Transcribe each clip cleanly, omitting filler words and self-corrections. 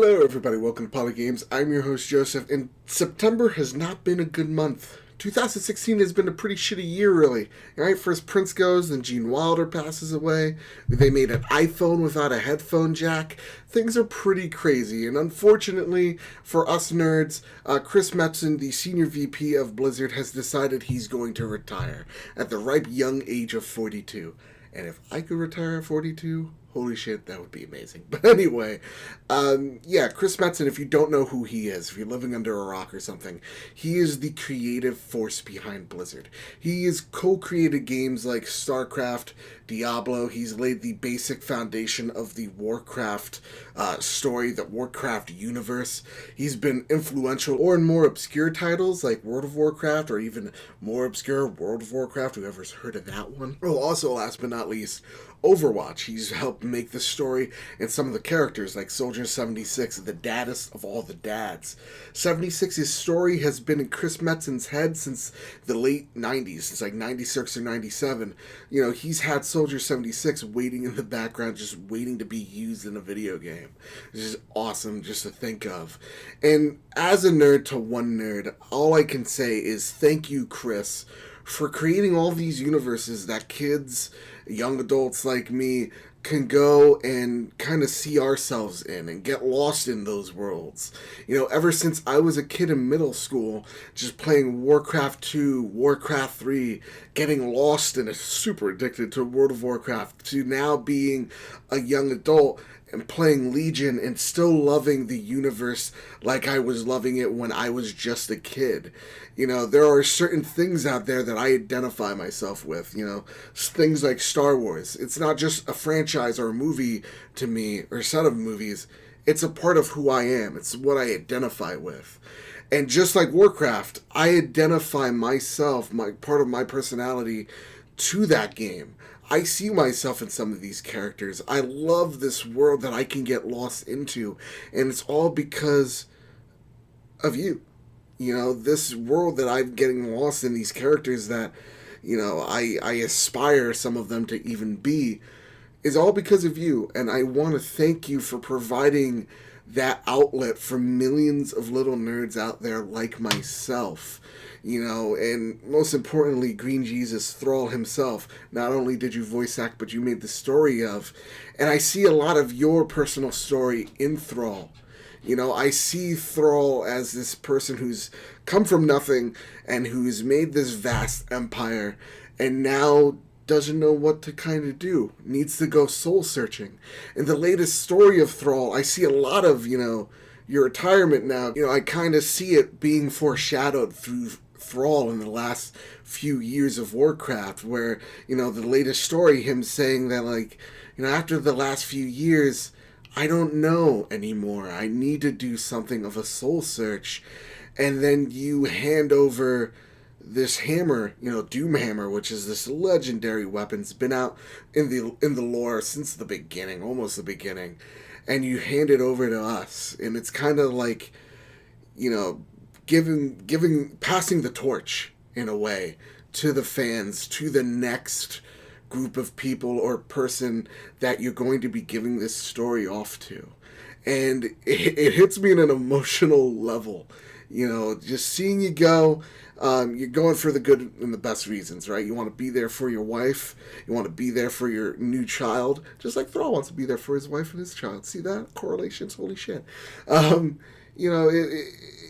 Hello everybody, welcome to Poly Games. I'm your host Joseph, and September has not been a good month. 2016 has been a pretty shitty year, really. Right? First Prince goes, then Gene Wilder passes away. They made an iPhone without a headphone jack. Things are pretty crazy, and unfortunately for us nerds, Chris Matzen, the senior VP of Blizzard, has decided he's going to retire at the ripe young age of 42. And if I could retire at 42, holy shit, that would be amazing. But anyway, Chris Matzen, if you don't know who he is, if you're living under a rock or something, he is the creative force behind Blizzard. He has co-created games like StarCraft, Diablo. He's laid the basic foundation of the Warcraft story, the Warcraft universe. He's been influential or in more obscure titles like World of Warcraft, or even more obscure World of Warcraft. Whoever's heard of that one? Oh, also, last but not least, Overwatch. He's helped make the story and some of the characters like Soldier 76, the daddest of all the dads. 76's story has been in Chris Metzen's head since the late 90s, since like 96 or 97. You know, he's had Soldier 76 waiting in the background, just waiting to be used in a video game. It's just awesome just to think of. And as a nerd to one nerd, all I can say is thank you, Chris, for creating all these universes that kids, young adults like me, can go and kind of see ourselves in and get lost in those worlds. You know, ever since I was a kid in middle school, just playing Warcraft 2, Warcraft 3, getting lost and super addicted to World of Warcraft, to now being a young adult and playing Legion and still loving the universe like I was loving it when I was just a kid. You know, there are certain things out there that I identify myself with, you know, things like Star Wars. It's not just a franchise or a movie to me, or a set of movies. It's a part of who I am. It's what I identify with. And just like Warcraft, I identify myself, my part of my personality, to that game. I see myself in some of these characters. I love this world that I can get lost into, and it's all because of you. You know, this world that I'm getting lost in, these characters that, you know, I aspire some of them to even be, is all because of you. And I want to thank you for providing that outlet for millions of little nerds out there like myself. You know, and most importantly, Green Jesus, Thrall himself. Not only did you voice act, but you made the story of. And I see a lot of your personal story in Thrall. You know, I see Thrall as this person who's come from nothing and who's made this vast empire and now doesn't know what to kind of do. Needs to go soul searching. In the latest story of Thrall, I see a lot of, you know, your retirement now. You know, I kind of see it being foreshadowed through Thrall in the last few years of Warcraft, where, you know, the latest story, him saying that, like, you know, after the last few years, I don't know anymore. I need to do something of a soul search. And then you hand over this hammer, you know, Doom Hammer, which is this legendary weapon. It's been out in the lore since the beginning, almost the beginning. And you hand it over to us. And it's kind of like, you know, passing the torch in a way to the fans, to the next group of people or person that you're going to be giving this story off to. And it hits me on an emotional level, you know, just seeing you go. You're going for the good and the best reasons, right? You want to be there for your wife. You want to be there for your new child, just like Thrall wants to be there for his wife and his child. See that? Correlations, holy shit. You know,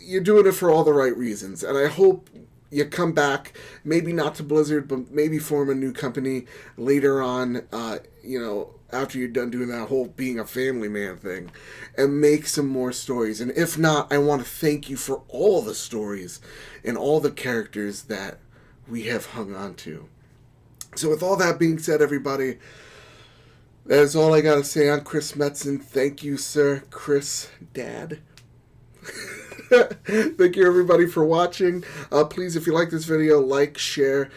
you're doing it for all the right reasons. And I hope you come back, maybe not to Blizzard, but maybe form a new company later on, you know, after you're done doing that whole being a family man thing, and make some more stories. And if not, I want to thank you for all the stories and all the characters that we have hung on to. So with all that being said, everybody, that is all I got to say on Chris Matzen. Thank you, sir. Chris, Dad. Thank you everybody for watching. Please, if you like this video, like, share.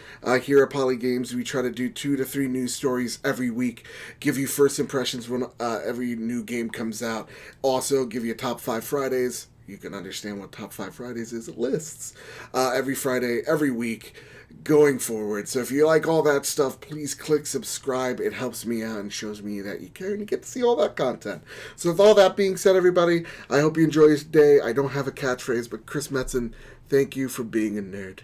Here at Poly Games, we try to do 2 to 3 news stories every week. Give you first impressions when every new game comes out. Also, give you a top 5 Fridays. you can understand what Top 5 Fridays is. It lists every Friday, every week, going forward. So if you like all that stuff, please click subscribe. It helps me out and shows me that you care and you get to see all that content. So with all that being said, everybody, I hope you enjoy this day. I don't have a catchphrase, but Chris Matzen, thank you for being a nerd.